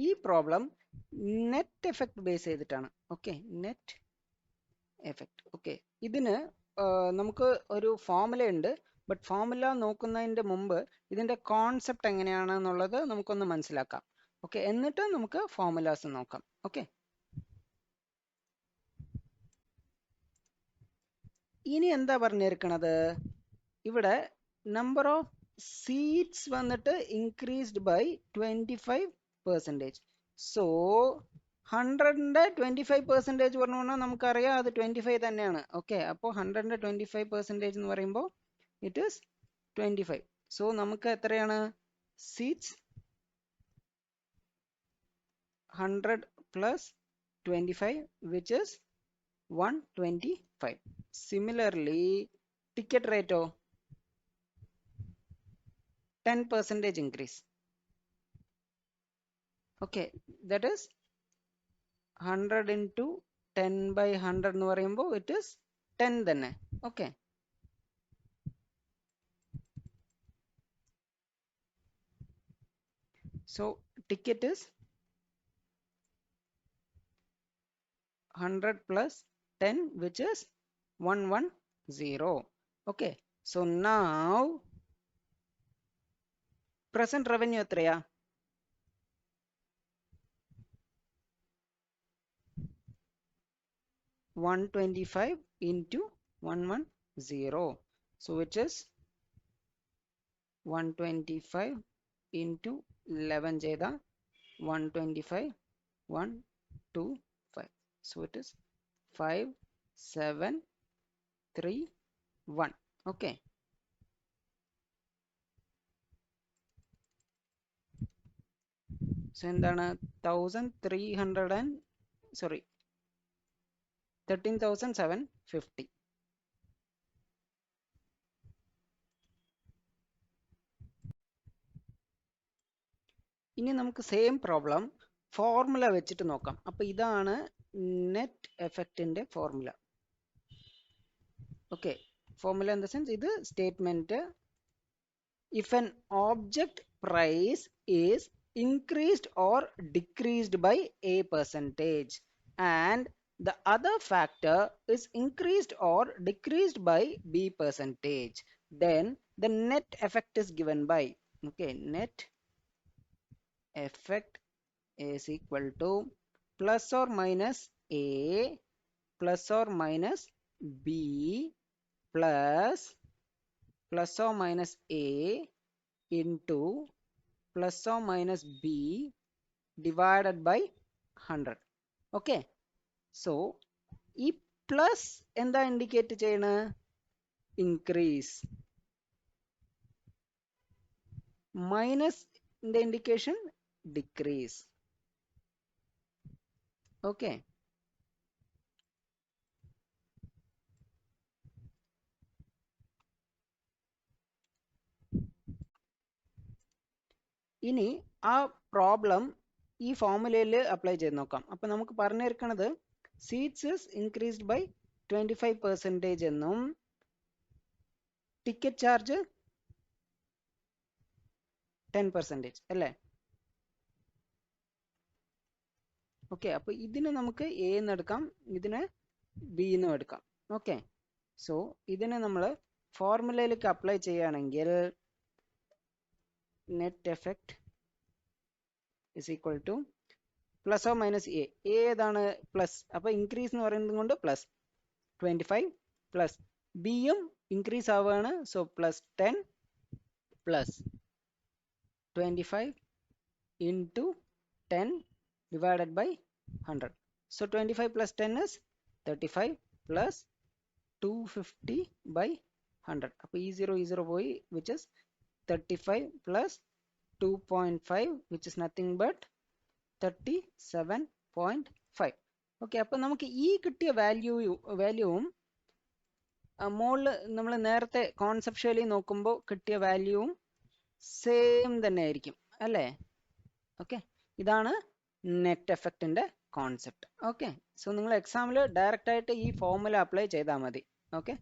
ഈ problem net effect base ചെയ്തിട്ടാണ്. Okay, net effect. Okay, ഇതിന് നമുക്ക് ഒരു ഫോർമുല ഉണ്ട്. ബട്ട് ഫോർമുല നോക്കുന്നതിൻ്റെ മുമ്പ് ഇതിൻ്റെ കോൺസെപ്റ്റ് എങ്ങനെയാണെന്നുള്ളത് നമുക്കൊന്ന് മനസ്സിലാക്കാം. ഓക്കെ, എന്നിട്ട് നമുക്ക് ഫോർമുലാസ് നോക്കാം. ഓക്കെ, ഇനി എന്താ പറഞ്ഞിരിക്കണത്, ഇവിടെ നമ്പർ ഓഫ് സീറ്റ്സ് വന്നിട്ട് ഇൻക്രീസ്ഡ് ബൈ 25%. സോ 100ന്റെ 25% പറഞ്ഞു കഴിഞ്ഞാൽ നമുക്കറിയാം അത് 25 തന്നെയാണ്. ഓക്കെ, അപ്പോൾ 100ന്റെ 25% എന്ന് പറയുമ്പോൾ ഇറ്റ് ഈസ് 25. സോ നമുക്ക് എത്രയാണ് seats 100 plus 25 which is 125. Similarly, ticket rate 10% increase. Okay, that is 100 into 10 by 100 എന്ന് പറയുമ്പോൾ it is 10 തന്നെ. Okay, so ticket is 100 plus 10 which is 110. Okay, so now present revenue എത്രയാ? 125 into 110. So which is 125 into 11 ചെയ്ത 125 125. So it is 5731. Okay, so എന്താണ് 13,750. ഇനി നമുക്ക് same problem formula വെച്ചിട്ട് നോക്കാം. അപ്പോൾ ഇതാണ് നെറ്റ് എഫക്റ്റിന്റെ formula. Okay, formula in the sense ഇത് statement if an object price is increased or decreased by a percentage and the other factor is increased or decreased by b percentage, then the net effect is given by, okay, net effect is equal to plus or minus a plus or minus b plus or minus a into plus or minus b divided by 100. Okay, so ഈ plus എന്താ indicate ചെയ്യണ? Increase. Minus indication decrease. Okay, ഇനി ആ problem ഈ ഫോർമുലയിൽ apply ചെയ്ത് നോക്കാം. അപ്പം നമുക്ക് പറഞ്ഞിരിക്കുന്നത് സീറ്റ്സ് ഇസ് ഇൻക്രീസ്ഡ് ബൈ 25% എന്നും ടിക്കറ്റ് ചാർജ് 10% അല്ലേ? ഓക്കെ, അപ്പോൾ ഇതിന് നമുക്ക് എ എന്ന് എടുക്കാം, ഇതിന് ബി എന്നും എടുക്കാം. ഓക്കെ, സോ ഇതിനെ നമ്മൾ ഫോർമുലയിലേക്ക് അപ്ലൈ ചെയ്യുകയാണെങ്കിൽ net effect is equal to plus or minus a. A ഏതാണ്? പ്ലസ്. അപ്പോൾ ഇൻക്രീസ് എന്ന് പറയുന്നത് കൊണ്ട് പ്ലസ് 25 പ്ലസ് ബിയും ഇൻക്രീസ് ആവുകയാണ്. So plus 10 plus 25 into 10 divided by 100. So 25 plus 10 is 35 plus 250 by 100. അപ്പോൾ ഈ 0 പോയി, which is 35 plus 2.5 which is nothing but 37.5. Okay, അപ്പോൾ നമുക്ക് ഈ കിട്ടിയ വാല്യൂവും മോളിൽ നമ്മൾ നേരത്തെ കോൺസെപ്ച്വലി നോക്കുമ്പോൾ കിട്ടിയ വാല്യൂവും സെയിം തന്നെ ആയിരിക്കും അല്ലേ? ഓക്കെ, ഇതാണ് നെറ്റ് എഫക്റ്റിന്റെ കോൺസെപ്റ്റ്. ഓക്കെ, സോ നിങ്ങൾ എക്സാമിൽ ഡയറക്റ്റ് ആയിട്ട് ഈ ഫോർമുല അപ്ലൈ ചെയ്താൽ മതി. ഓക്കെ.